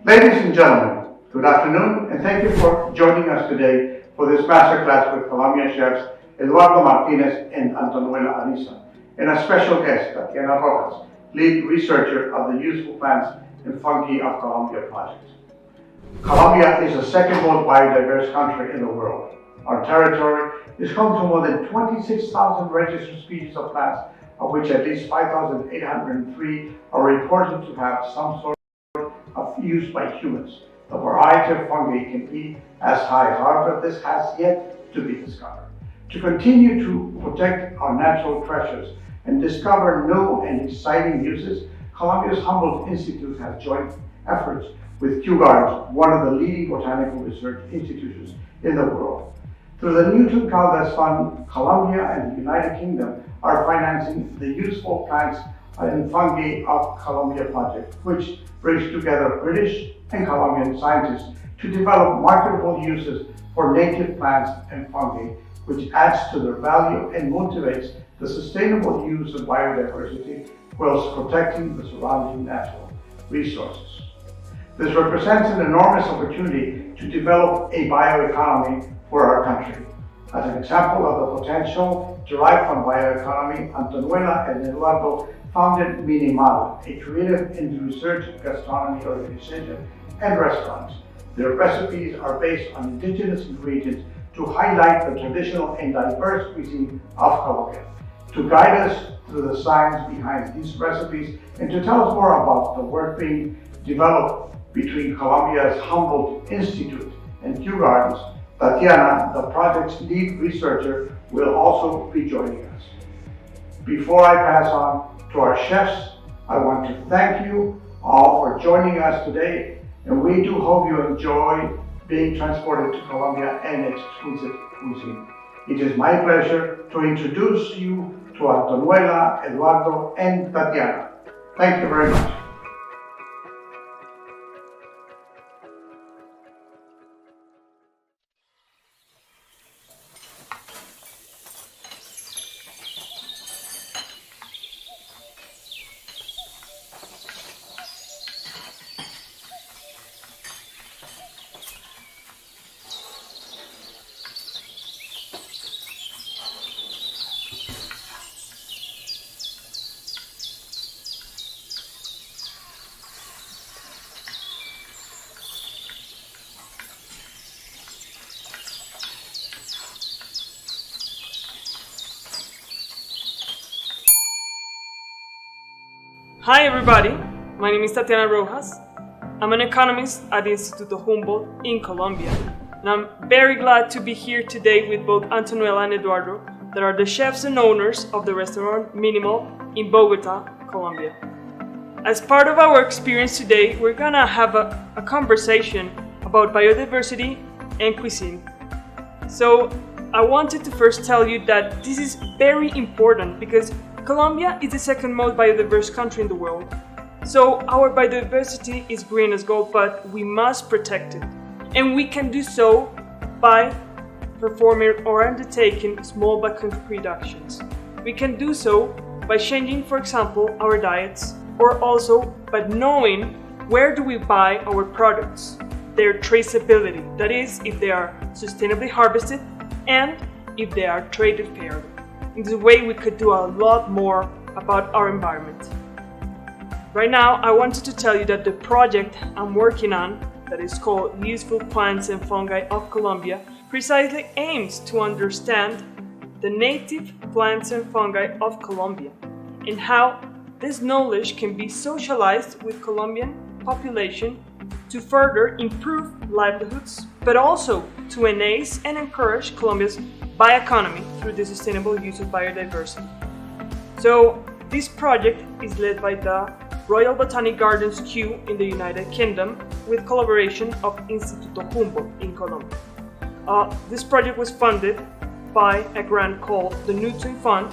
Ladies and gentlemen, good afternoon and thank you for joining us today for this masterclass with Colombian chefs Eduardo Martinez and Antonuela Ariza, and a special guest, Tatiana Rojas, lead researcher of the Useful Plants and Fungi of Colombia project. Colombia is the second most biodiverse country in the world. Our territory is home to more than 26,000 registered species of plants, of which at least 5,803 are reported to have some sort of use by humans. The variety of fungi can be as high, however, this has yet to be discovered. To continue to protect our natural treasures and discover new and exciting uses, Colombia's Humboldt Institute has joined efforts with Kew Gardens, one of the leading botanical research institutions in the world. Through the Newton Caldas Fund, Colombia and the United Kingdom are financing the Useful Plants and Fungi of Colombia project, which brings together British and Colombian scientists to develop marketable uses for native plants and fungi, which adds to their value and motivates the sustainable use of biodiversity whilst protecting the surrounding natural resources. This represents an enormous opportunity to develop a bioeconomy for our country. As an example of the potential derived from bioeconomy, Antonuela and Eduardo founded Minimal, a creative and research gastronomy organization and restaurants. Their recipes are based on indigenous ingredients to highlight the traditional and diverse cuisine of Colombia. To guide us through the science behind these recipes and to tell us more about the work being developed between Colombia's Humboldt Institute and Kew Gardens, Tatiana, the project's lead researcher, will also be joining us. Before I pass on to our chefs, I want to thank you all for joining us today, and we do hope you enjoy being transported to Colombia and exquisite cuisine. It is my pleasure to introduce you to Antonuela, Eduardo, and Tatiana. Thank you very much. Hi everybody, my name is Tatiana Rojas. I'm an economist at the Instituto Humboldt in Colombia, and I'm very glad to be here today with both Antonuela and Eduardo, that are the chefs and owners of the restaurant Minimal in Bogota, Colombia. As part of our experience today, we're gonna have a conversation about biodiversity and cuisine. So I wanted to first tell you that this is very important because Colombia is the second most biodiverse country in the world. So our biodiversity is green as gold, but we must protect it. And we can do so by performing or undertaking small but concrete actions. We can do so by changing, for example, our diets, or also by knowing where do we buy our products, their traceability, that is, if they are sustainably harvested and if they are traded fairly. In this way, we could do a lot more about our environment. Right now, I wanted to tell you that the project I'm working on, that is called Useful Plants and Fungi of Colombia, precisely aims to understand the native plants and fungi of Colombia and how this knowledge can be socialized with Colombian population to further improve livelihoods, but also to enhance and encourage Colombia's bioeconomy through the sustainable use of biodiversity. So this project is led by the Royal Botanic Gardens Kew in the United Kingdom with collaboration of Instituto Humboldt in Colombia. This project was funded by a grant called the Newton Fund,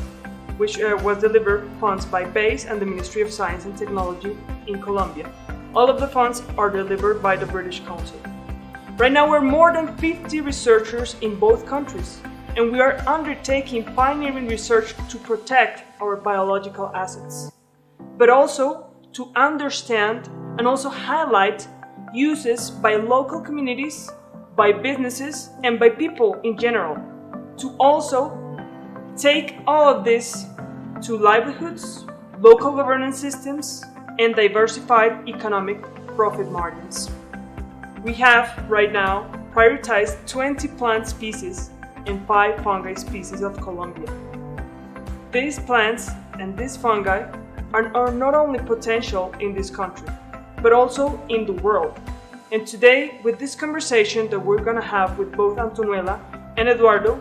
which was delivered funds by BASE and the Ministry of Science and Technology in Colombia. All of the funds are delivered by the British Council. Right now we're more than 50 researchers in both countries, and we are undertaking pioneering research to protect our biological assets, but also to understand and also highlight uses by local communities, by businesses, and by people in general, to also take all of this to livelihoods, local governance systems, and diversified economic profit margins. We have, right now, prioritized 20 plant species and 5 fungi species of Colombia. These plants and these fungi are not only potential in this country, but also in the world. And today, with this conversation that we're gonna have with both Antonuela and Eduardo,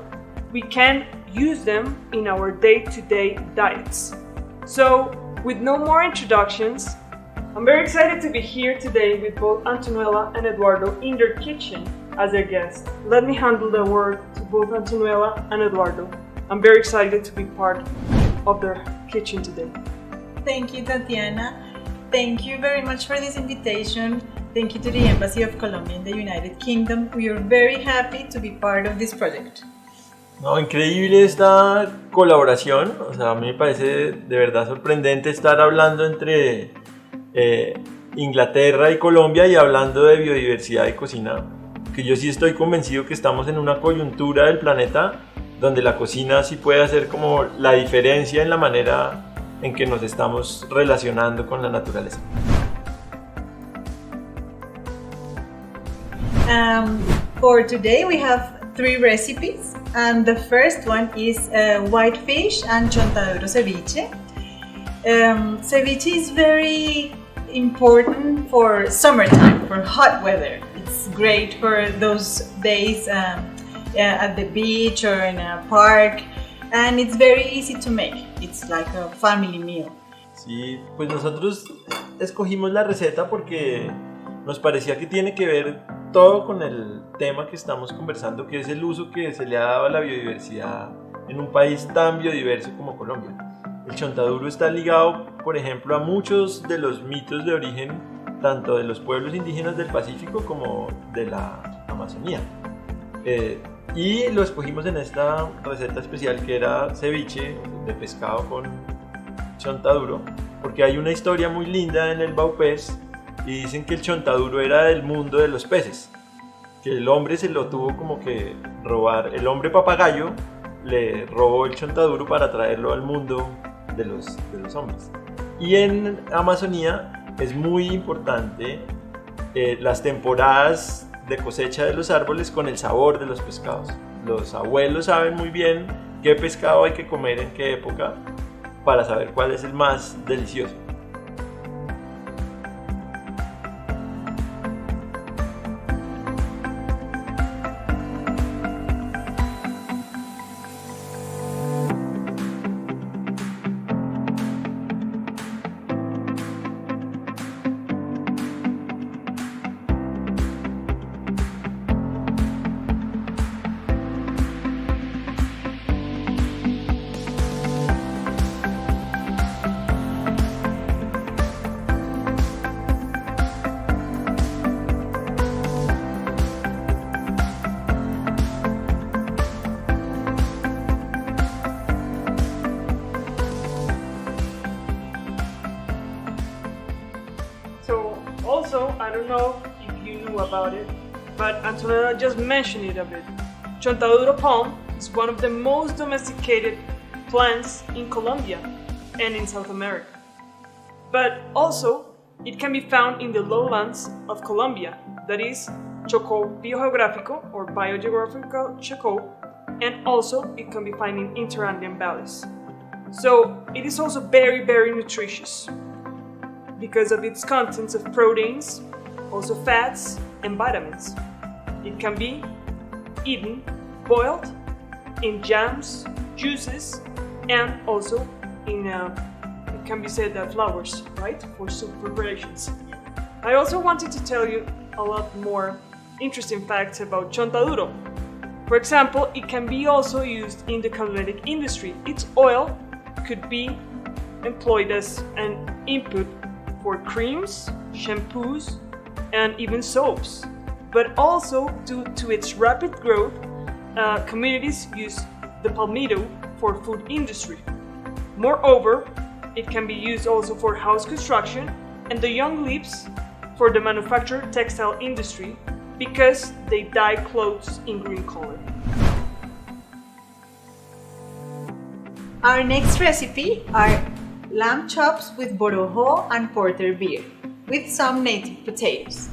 we can use them in our day-to-day diets. So, with no more introductions, I'm very excited to be here today with both Antonuela and Eduardo in their kitchen as their guests. Let me handle the word to both Antonuela and Eduardo. I'm very excited to be part of their kitchen today. Thank you, Tatiana. Thank you very much for this invitation. Thank you to the Embassy of Colombia in the United Kingdom. We are very happy to be part of this project. No, increíble esta colaboración, o sea, a mí me parece de verdad sorprendente estar hablando entre Inglaterra y Colombia y hablando de biodiversidad y cocina, que yo sí estoy convencido que estamos en una coyuntura del planeta donde la cocina sí puede hacer como la diferencia en la manera en que nos estamos relacionando con la naturaleza. For today we have 3 recipes, and the first one is white fish and Chontaduro ceviche. Ceviche is very important for summertime, for hot weather. It's great for those days at the beach or in a park, and it's very easy to make. It's like a family meal. Sí, pues nosotros escogimos la receta porque nos parecía que tiene que ver todo con el tema que estamos conversando, que es el uso que se le ha dado a la biodiversidad en un país tan biodiverso como Colombia. El Chontaduro está ligado, por ejemplo, a muchos de los mitos de origen tanto de los pueblos indígenas del Pacífico como de la Amazonía. Y lo escogimos en esta receta especial que era ceviche de pescado con Chontaduro, porque hay una historia muy linda en el Baupés y dicen que el Chontaduro era del mundo de los peces, que el hombre se lo tuvo como que robar, el hombre papagayo le robó el Chontaduro para traerlo al mundo de los hombres. Y en Amazonía es muy importante las temporadas de cosecha de los árboles con el sabor de los pescados. Los abuelos saben muy bien qué pescado hay que comer en qué época para saber cuál es el más delicioso. Also, I don't know if you knew about it, but Antonella just mentioned it a bit. Chontaduro palm is one of the most domesticated plants in Colombia and in South America. But also, it can be found in the lowlands of Colombia, that is, Chocó biogeográfico or biogeographical Chocó, and also it can be found in interandean valleys. So it is also very, very nutritious because of its contents of proteins, also fats and vitamins. It can be eaten boiled, in jams, juices, and also in it can be said flours, right, for soup preparations. I also wanted to tell you a lot more interesting facts about Chontaduro. For example, it can be also used in the cosmetic industry. Its oil could be employed as an input for creams, shampoos, and even soaps. But also, due to its rapid growth, communities use the palmetto for food industry. Moreover, it can be used also for house construction, and the young leaves for the manufactured textile industry because they dye clothes in green color. Our next recipe are lamb chops with Borojo and porter beer with some native potatoes.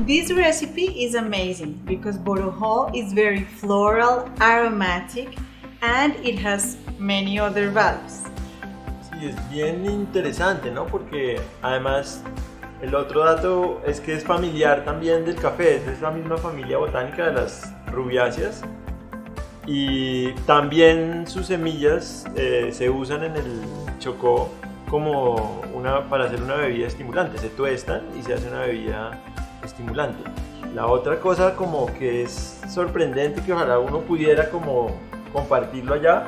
This recipe is amazing because Borojo is very floral, aromatic, and it has many other values. Sí, es bien interesante, ¿no? Porque además el otro dato es que es familiar también del café, es de esa misma familia botánica de las rubiáceas. Y también sus semillas se usan en el Chocó como para hacer una bebida estimulante, se tuestan y se hace una bebida estimulante. La otra cosa como que es sorprendente, que ojalá uno pudiera como compartirlo allá,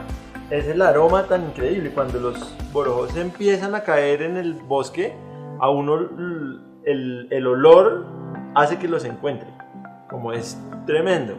es el aroma tan increíble. Cuando los borojos empiezan a caer en el bosque, a uno el olor hace que los encuentre, como es tremendo.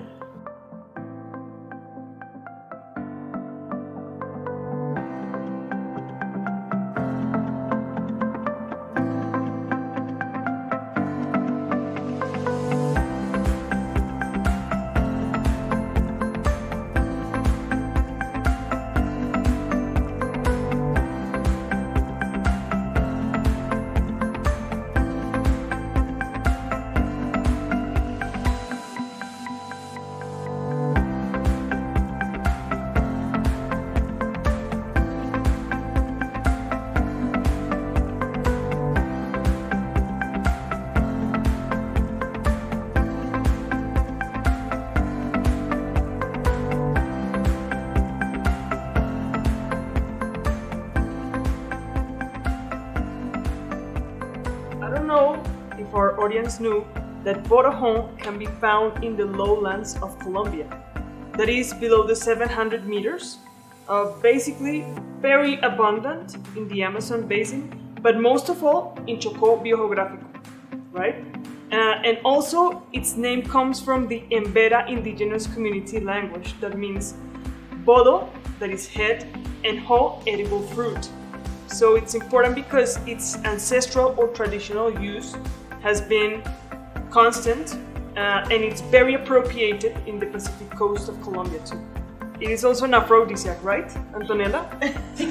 If our audience knew that Borojo can be found in the lowlands of Colombia, that is below the 700 meters, basically very abundant in the Amazon basin, but most of all in Chocó Biográfico, right? And also its name comes from the Embera indigenous community language that means bodo, that is head, and ho, edible fruit. So it's important because its ancestral or traditional use has been constant and it's very appropriated in the Pacific coast of Colombia too. It is also an aphrodisiac, right, Antonella?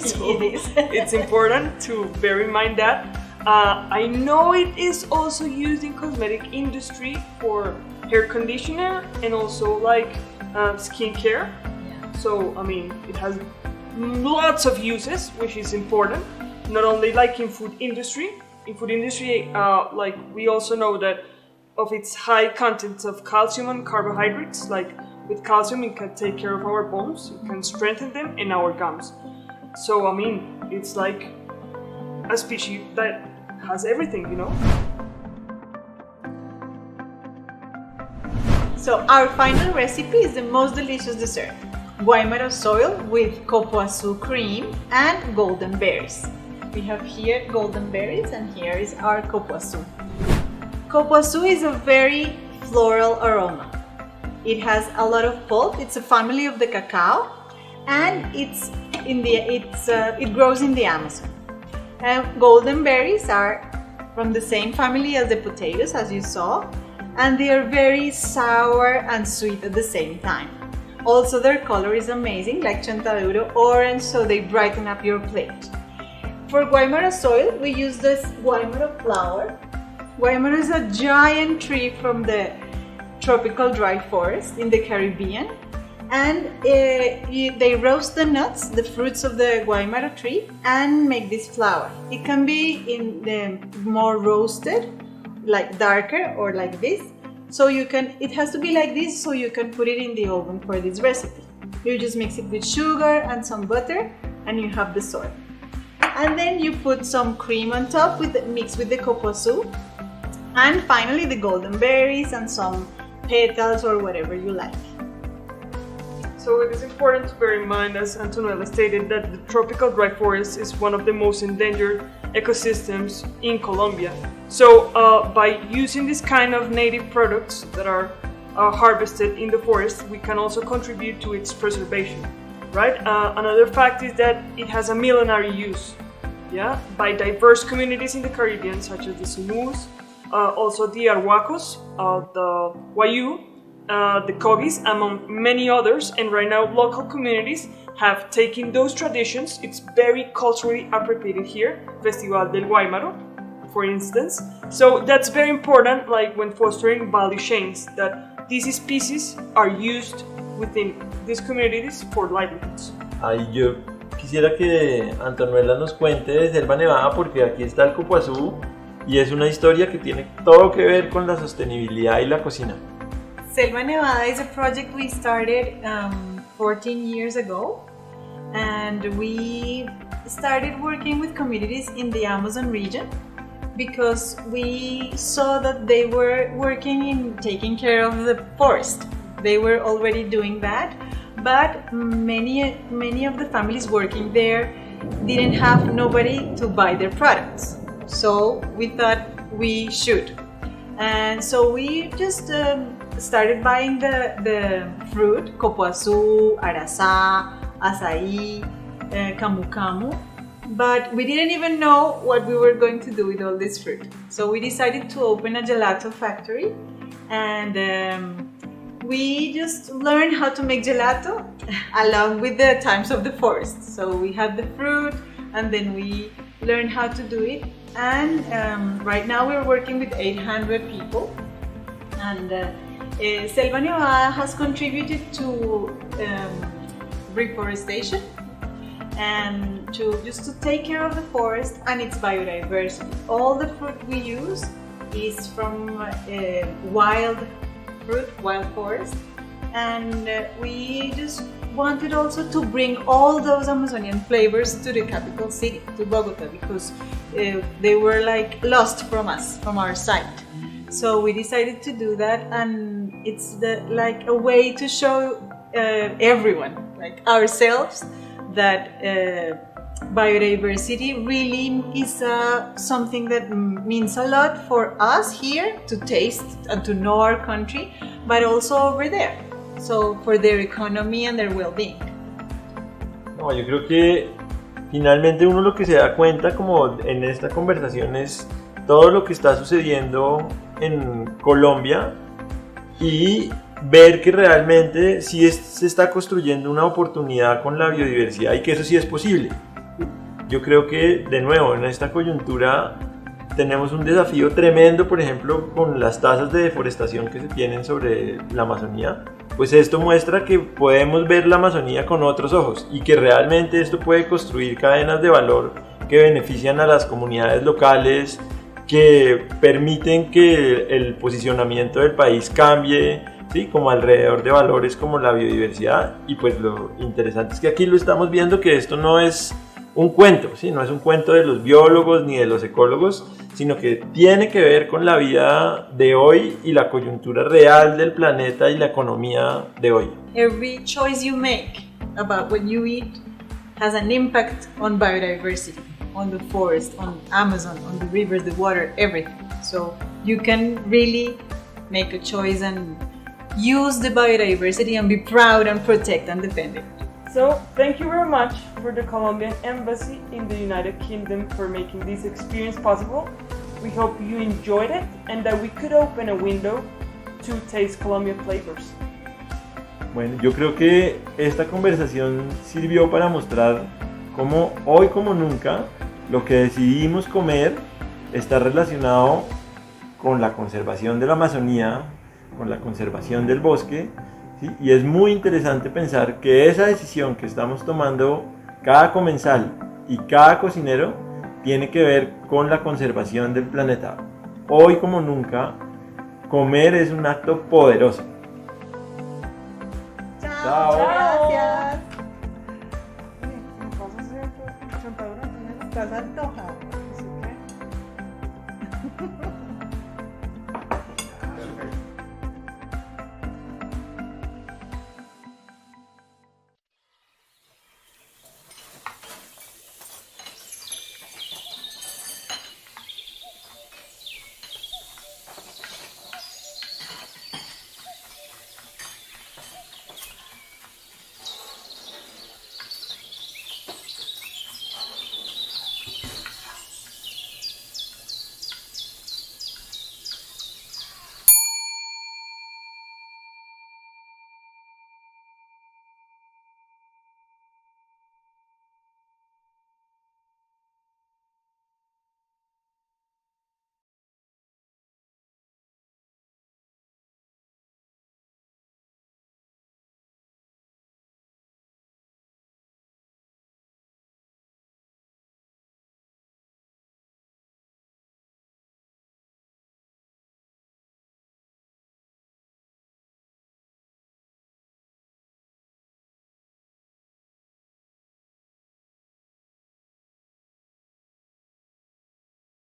So it is. It's important to bear in mind that. I know it is also used in cosmetic industry for hair conditioner and also like skincare. Yeah. So I mean, it has lots of uses, which is important. Not only like in food industry. In food industry, like we also know that of its high contents of calcium and carbohydrates. Like with calcium, it can take care of our bones, it can strengthen them, and our gums. So I mean, it's like a species that has everything, you know. So our final recipe is the most delicious dessert: Guaymaro soil with copoazu cream and golden berries. We have here golden berries and here is our copoazu. Copoazu is a very floral aroma. It has a lot of pulp. It's a family of the cacao, and it grows in the Amazon. Golden berries are from the same family as the potatoes, as you saw, and they are very sour and sweet at the same time. Also, their color is amazing, like Chontaduro orange, so they brighten up your plate. For Guaymaro soil, we use this Guaymaro flower. Guaymaro is a giant tree from the tropical dry forest in the Caribbean, and they roast the nuts, the fruits of the Guaymaro tree, and make this flour. It can be in the more roasted, like darker or like this. So it has to be like this so you can put it in the oven for this recipe. You just mix it with sugar and some butter and you have the soil. And then you put some cream on top mixed with the copoazu, and finally the golden berries and some petals or whatever you like. So it is important to bear in mind, as Antonella stated, that the tropical dry forest is one of the most endangered ecosystems in Colombia. So by using this kind of native products that are harvested in the forest, we can also contribute to its preservation, right? Another fact is that it has a millenary use, by diverse communities in the Caribbean, such as the Sumus, also the Arhuacos, the Wayu, the Kogis, among many others. And right now, local communities have taken those traditions. It's very culturally appropriated here, Festival del Guaymaro, for instance. So that's very important, like when fostering value chains, that these species are used within these communities for livelihoods. Ay, yo quisiera que Antonuela nos cuente de Selva Nevada porque aquí está el copoazú y es una historia que tiene todo que ver con la sostenibilidad y la cocina. Selva Nevada is a project we started 14 years ago, and we started working with communities in the Amazon region because we saw that they were working in taking care of the forest. They were already doing that, but many of the families working there didn't have nobody to buy their products. So we thought we should. And so we just started buying the fruit, copoazú, arazá, azaí, camu camu, but we didn't even know what we were going to do with all this fruit. So we decided to open a gelato factory, and we just learned how to make gelato along with the times of the forest. So we had the fruit, and then we learned how to do it. And right now we're working with 800 people, and Selva Nevada has contributed to reforestation and to take care of the forest and its biodiversity. All the fruit we use is from wild fruit, wild forest, and we just wanted also to bring all those Amazonian flavors to the capital city, to Bogota, because they were like lost from us, from our site. So we decided to do that, and it's like a way to show everyone, like ourselves, that biodiversity really is something that means a lot for us here to taste and to know our country, but also over there, so for their economy and their well-being. No, yo creo que finalmente uno lo que se da cuenta como en esta conversación es todo lo que está sucediendo en Colombia y ver que realmente sí se está construyendo una oportunidad con la biodiversidad y que eso sí es posible. Yo creo que, de nuevo, en esta coyuntura tenemos un desafío tremendo, por ejemplo, con las tasas de deforestación que se tienen sobre la Amazonía. Pues esto muestra que podemos ver la Amazonía con otros ojos y que realmente esto puede construir cadenas de valor que benefician a las comunidades locales, que permiten que el posicionamiento del país cambie, ¿sí? Como alrededor de valores como la biodiversidad. Y pues lo interesante es que aquí lo estamos viendo, que esto no es un cuento, ¿sí? No es un cuento de los biólogos ni de los ecólogos, sino que tiene que ver con la vida de hoy y la coyuntura real del planeta y la economía de hoy. Every choice you make about what you eat has an impact on biodiversity, on the forest, on Amazon, on the rivers, the water, everything. So you can really make a choice and use the biodiversity and be proud and protect and defend it. So, thank you very much for the Colombian Embassy in the United Kingdom for making this experience possible. We hope you enjoyed it and that we could open a window to taste Colombian flavors. Bueno, yo creo que esta conversación sirvió para mostrar cómo hoy como nunca lo que decidimos comer está relacionado con la conservación de la Amazonía, con la conservación del bosque, ¿sí? Y es muy interesante pensar que esa decisión que estamos tomando cada comensal y cada cocinero tiene que ver con la conservación del planeta. Hoy como nunca, comer es un acto poderoso. Chao. Gracias. ¿Me pasas el Chontaduro? Estás antojado. ¿Sí qué?